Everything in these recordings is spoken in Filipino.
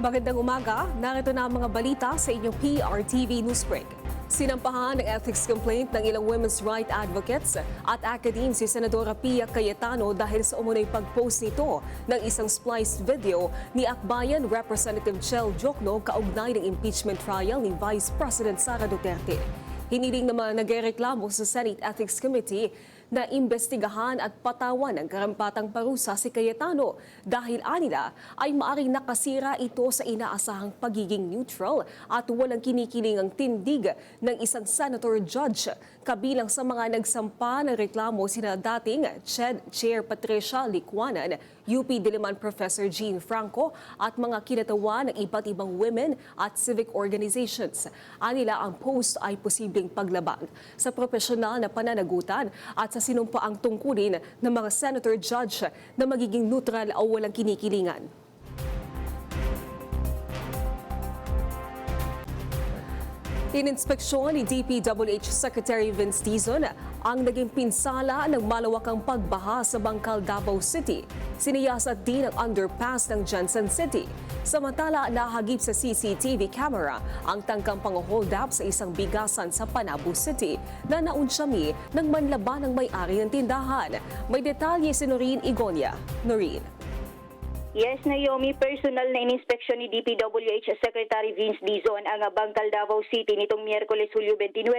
Magandang umaga, narito na ang mga balita sa inyong PRTV Newsbreak. Sinampahan ng ethics complaint ng ilang women's rights advocates at academe si Senadora Pia Cayetano dahil sa umunoy pag-post nito ng isang spliced video ni Akbayan Representative Chel Jokno kaugnay ng impeachment trial ni Vice President Sara Duterte. Hiniling naman nagreklamo sa Senate Ethics Committee na imbestigahan at patawan ng karampatang parusa si Cayetano dahil anila ay maaring nakasira ito sa inaasahang pagiging neutral at walang kinikilingang tindig ng isang senator judge. Kabilang sa mga nagsampa ng reklamo sina dating Chair Patricia Licuanan, UP Diliman Professor Jean Franco at mga kinatawa ng iba't ibang women at civic organizations. Anila ang post ay posibleng paglaban sa profesional na pananagutan at sa sinumpaang tungkulin ng mga senator judge na magiging neutral o walang kinikilingan. Ininspeksyon ni DPWH Secretary Vince Dizon ang naging pinsala ng malawakang pagbaha sa Bangkal, Davao City. Siniyasat din ang underpass ng Jensen City. Samantala, nahagip sa CCTV camera ang tangkang pang-hold up sa isang bigasan sa Panabo City na naunsyami ng manlaban ng may-ari ng tindahan. May detalye si Noreen Igonia. Noreen. Yes, Naomi, personal na ininspeksyon ni DPWH Secretary Vince Dizon ang Bangkal, Davao City nitong Miyerkules, Hulyo 29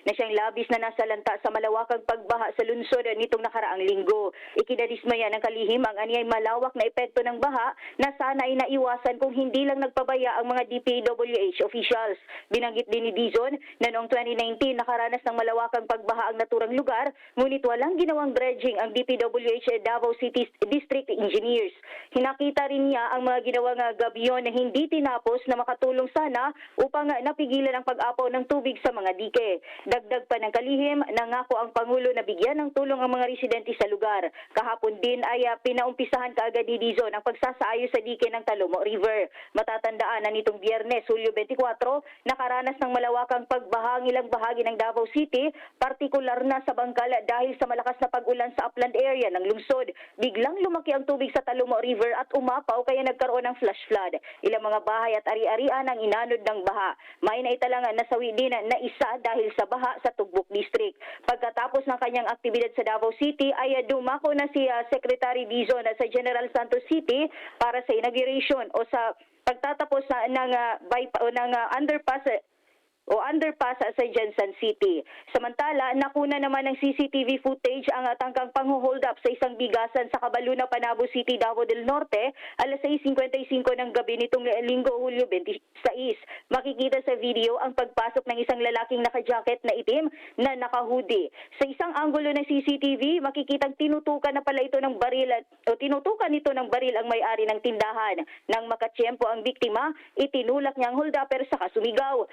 na siyang labis na nasalanta sa malawakang pagbaha sa lungsod nitong nakaraang linggo. Ikinadismaya ng kalihim ang aniyay malawak na epekto ng baha na sana ay naiwasan kung hindi lang nagpabaya ang mga DPWH officials. Binanggit din ni Dizon na noong 2019 nakaranas ng malawakang pagbaha ang naturang lugar, ngunit walang ginawang dredging ang DPWH Davao City District Engineers. Nakita rin niya ang mga ginawang gabyon na hindi tinapos na makatulong sana upang napigilan ang pag-apaw ng tubig sa mga dike. Dagdag pa ng kalihim, nangako ang Pangulo na bigyan ng tulong ang mga residente sa lugar. Kahapon din ay pinaumpisahan kaagad ni Dizon ang pagsasaayos sa dike ng Talomo River. Matatandaan na nitong Biyernes, Hulyo 24, nakaranas ng malawakang pagbaha ang ilang bahagi ng Davao City, partikular na sa Bangkal dahil sa malakas na pag-ulan sa upland area ng lungsod. Biglang lumaki ang tubig sa Talomo River at umapaw kaya nagkaroon ng flash flood. Ilang mga bahay at ari-arian ang inanod ng baha. May naitalang nasawi din na isa dahil sa baha sa Tugbok District. Pagkatapos ng kanyang aktibidad sa Davao City ay dumako na si Secretary Dizon sa General Santos City para sa inauguration o sa pagtatapos ng underpass sa Jensen City. Samantala, nakuna naman ng CCTV footage ang tangkang pang-hold up sa isang bigasan sa Cabaluna, Panabo City, Davao del Norte, alas 6:55 ng gabi nitong linggo, Hulyo 26. Makikita sa video ang pagpasok ng isang lalaking naka-jacket na itim na naka-hoodie. Sa isang anggulo ng CCTV, makikitang tinutukan na pala ito ng baril tinutukan nito ng baril ang may-ari ng tindahan. Nang makatsyempo ang biktima, itinulak niya ang hold-upper sa kasumigaw.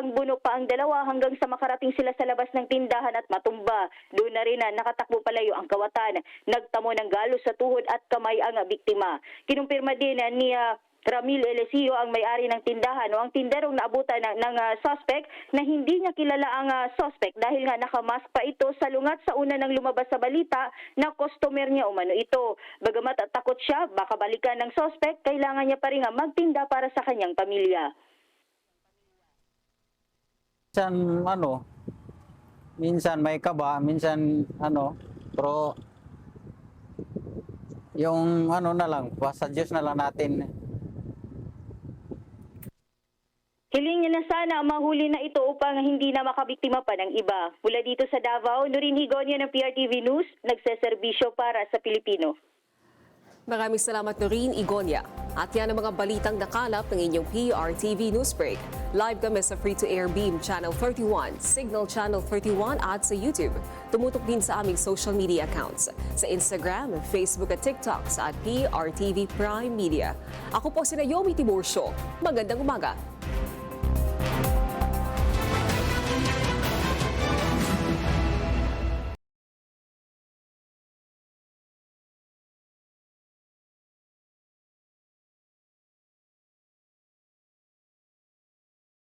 Buno pa ang dalawa hanggang sa makarating sila sa labas ng tindahan at matumba. Doon na rin nakatakbo palayo ang kawatan. Nagtamo ng galos sa tuhod at kamay ang biktima. Kinumpirma din ni Ramil Elesio ang may-ari ng tindahan o ang tinderong naabutan ng suspect na hindi niya kilala ang suspect dahil nga nakamask pa ito salungat sa una ng lumabas sa balita na customer niya umano ito. Bagamat takot siya, baka balikan ng suspect, kailangan niya pa rin magtinda para sa kanyang pamilya. Minsan may kaba, minsan pero yung na lang, basta Diyos na lang natin. Hiling niya na sana mahuli na ito upang hindi na makabiktima pa ng iba. Mula dito sa Davao, Noreen Igonia ng PRTV News, nagseserbisyo para sa Pilipino. Maraming salamat, Noreen Igonia. At yan ang mga balitang nakalap ng inyong PRTV Newsbreak. Live kami sa Free-to-Air Beam Channel 31, Signal Channel 31 at sa YouTube. Tumutok din sa aming social media accounts sa Instagram, Facebook at TikTok sa @PRTV Prime Media. Ako po si Naomi Tiburcio. Magandang umaga.